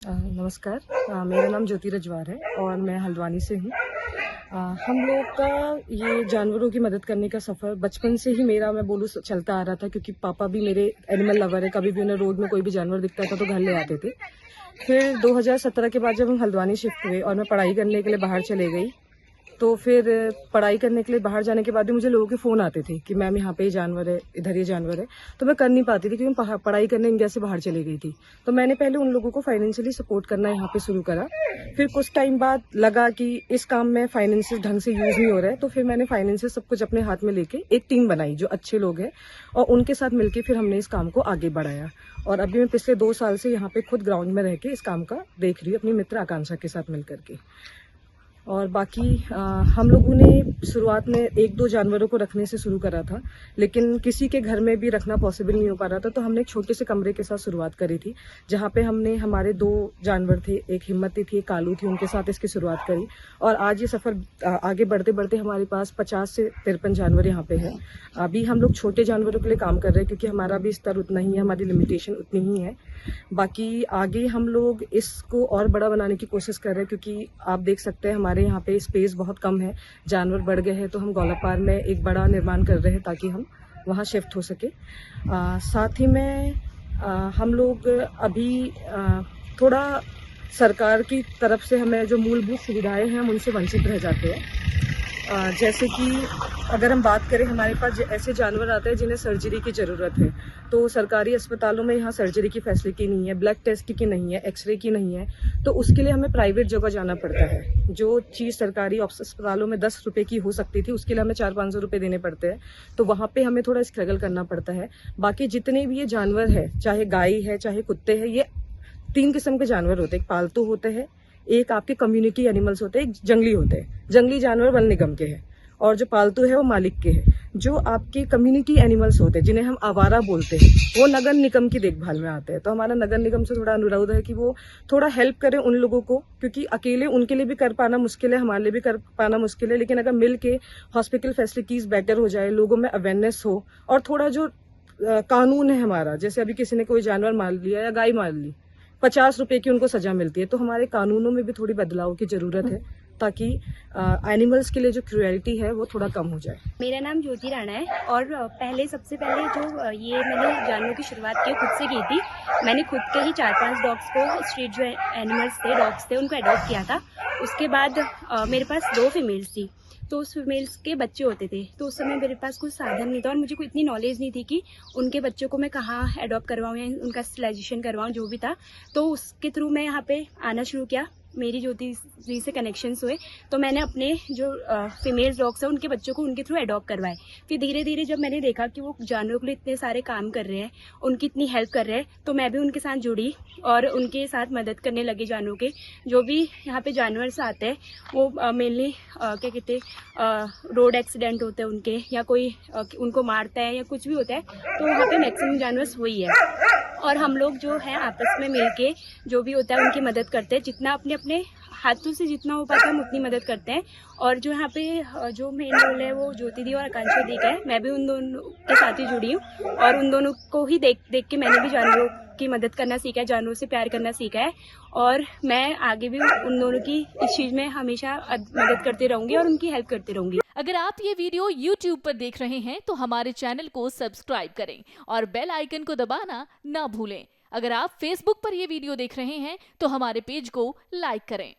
नमस्कार। मेरा नाम ज्योति रजवार है और मैं हल्द्वानी से हूँ। हम लोग का ये जानवरों की मदद करने का सफ़र बचपन से ही मेरा मैं बोलूँ चलता आ रहा था, क्योंकि पापा भी मेरे एनिमल लवर है। कभी भी उन्हें रोड में कोई भी जानवर दिखता था तो घर ले आते थे। फिर 2017 के बाद जब हम हल्द्वानी शिफ्ट हुए और मैं पढ़ाई करने के लिए बाहर चले गई, तो फिर पढ़ाई करने के लिए बाहर जाने के बाद भी मुझे लोगों के फ़ोन आते थे कि मैम यहाँ पे ये जानवर है, इधर ये जानवर है। तो मैं कर नहीं पाती थी, क्योंकि मैं पढ़ाई करने इंडिया से बाहर चली गई थी। तो मैंने पहले उन लोगों को फाइनेंशियली सपोर्ट करना यहाँ पे शुरू करा। फिर कुछ टाइम बाद लगा कि इस काम में फाइनेंसेस ढंग से यूज़ नहीं हो रहा है, तो फिर मैंने फाइनेंसेस सब कुछ अपने हाथ में लेके एक टीम बनाई जो अच्छे लोग हैं, और उनके साथ मिलकर फिर हमने इस काम को आगे बढ़ाया। और अभी मैं पिछले 2 साल से यहाँ पे खुद ग्राउंड में रह के इस काम का देख रही हूँ अपनी मित्र आकांक्षा के साथ मिल करके। और बाकी हम लोगों ने शुरुआत में 1-2 जानवरों को रखने से शुरू करा था, लेकिन किसी के घर में भी रखना पॉसिबल नहीं हो पा रहा था, तो हमने एक छोटे से कमरे के साथ शुरुआत करी थी, जहाँ पे हमने हमारे 2 जानवर थे, एक हिम्मती थी, एक कालू थी, उनके साथ इसकी शुरुआत करी। और आज ये सफ़र आगे बढ़ते बढ़ते हमारे पास 50 से 53 जानवर यहाँ पे है। अभी हम लोग छोटे जानवरों के लिए काम कर रहे हैं, क्योंकि हमारा भी स्तर उतना ही है, हमारी लिमिटेशन उतनी ही है। बाकी आगे हम लोग इसको और बड़ा बनाने की कोशिश कर रहे हैं, क्योंकि आप देख सकते हैं हमारे यहाँ पे स्पेस बहुत कम है, जानवर बढ़ गए हैं। तो हम गौलापार में एक बड़ा निर्माण कर रहे हैं ताकि हम वहाँ शिफ्ट हो सके। साथ ही में हम लोग अभी थोड़ा सरकार की तरफ से हमें जो मूलभूत सुविधाएं हैं हम उनसे वंचित रह जाते हैं। जैसे कि अगर हम बात करें, हमारे पास ऐसे जानवर आते हैं जिन्हें सर्जरी की ज़रूरत है, तो सरकारी अस्पतालों में यहाँ सर्जरी की फैसिलिटी नहीं है, ब्लड टेस्ट की नहीं है, एक्सरे की नहीं है, तो उसके लिए हमें प्राइवेट जगह जाना पड़ता है। जो चीज़ सरकारी अस्पतालों में 10 रुपये की हो सकती थी, उसके लिए हमें 400-500 रुपये देने पड़ते हैं, तो वहाँ पे हमें थोड़ा स्ट्रगल करना पड़ता है। बाकी जितने भी ये जानवर है, चाहे गाय है, चाहे कुत्ते हैं, ये 3 किस्म के जानवर होते हैं। एक पालतू होते हैं, एक आपके कम्युनिटी एनिमल्स होते हैं, एक जंगली होते हैं। जंगली जानवर वन निगम के हैं, और जो पालतू है वो मालिक के हैं। जो आपके कम्युनिटी एनिमल्स होते हैं, जिन्हें हम आवारा बोलते हैं, वो नगर निगम की देखभाल में आते हैं। तो हमारा नगर निगम से थोड़ा अनुरोध है कि वो थोड़ा हेल्प करें उन लोगों को, क्योंकि अकेले उनके लिए भी कर पाना मुश्किल है, हमारे लिए भी कर पाना मुश्किल है। लेकिन अगर मिल के हॉस्पिटल फैसिलिटीज बेटर हो जाए, लोगों में अवेयरनेस हो, और थोड़ा जो कानून है हमारा, जैसे अभी किसी ने कोई जानवर मार लिया या गाय मार ली, 50 रुपए की उनको सजा मिलती है, तो हमारे कानूनों में भी थोड़ी बदलाव की जरूरत है, ताकि एनिमल्स के लिए जो क्रूएलिटी है वो थोड़ा कम हो जाए। मेरा नाम ज्योति राणा है और सबसे पहले जो ये मैंने जानवरों की शुरुआत की खुद से की थी। मैंने खुद के ही 4-5 डॉग्स को, स्ट्रीट जो एनिमल्स थे, डॉग्स थे, उनको अडॉप्ट किया था। उसके बाद मेरे पास 2 फीमेल्स थी, तो उस फीमेल्स के बच्चे होते थे। तो उस समय मेरे पास कुछ साधन नहीं था और मुझे कोई इतनी नॉलेज नहीं थी कि उनके बच्चों को मैं कहाँ अडॉप्ट करवाऊँ या उनका स्टरलाइजेशन करवाऊँ, जो भी था। तो उसके थ्रू मैं यहाँ पे आना शुरू किया, मेरी ज्योति जी से कनेक्शंस हुए, तो मैंने अपने जो फीमेल डॉग्स हैं उनके बच्चों को उनके थ्रू अडॉप्ट करवाए। फिर धीरे धीरे जब मैंने देखा कि वो जानवरों के लिए इतने सारे काम कर रहे हैं, उनकी इतनी हेल्प कर रहे हैं, तो मैं भी उनके साथ जुड़ी और उनके साथ मदद करने लगी। जानवरों के जो भी यहाँ पे जानवर आते हैं वो मेनली क्या कहते हैं, रोड एक्सीडेंट होते हैं उनके, या कोई उनको मारता है या कुछ भी होता है, तो वहाँ पे मैक्सिमम जानवर वही है। और हम लोग जो है आपस में मिलके जो भी होता है उनकी मदद करते हैं, जितना अपने अपने हाथों से जितना हो पाता है हम उतनी मदद करते हैं। और जो यहाँ पे जो मेन रोल है वो ज्योति दी और आकांक्षा दी का है। मैं भी उन दोनों के साथ ही जुड़ी हूँ और उन दोनों को ही देख देख के मैंने भी जानवरों की मदद करना सीखा है, जानवरों से प्यार करना सीखा है, और मैं आगे भी उन दोनों की इस चीज़ में हमेशा मदद करती रहूँगी और उनकी हेल्प करती रहूँगी। अगर आप ये वीडियो YouTube पर देख रहे हैं तो हमारे चैनल को सब्सक्राइब करें और बेल आइकन को दबाना ना भूलें। अगर आप Facebook पर ये वीडियो देख रहे हैं तो हमारे पेज को लाइक करें।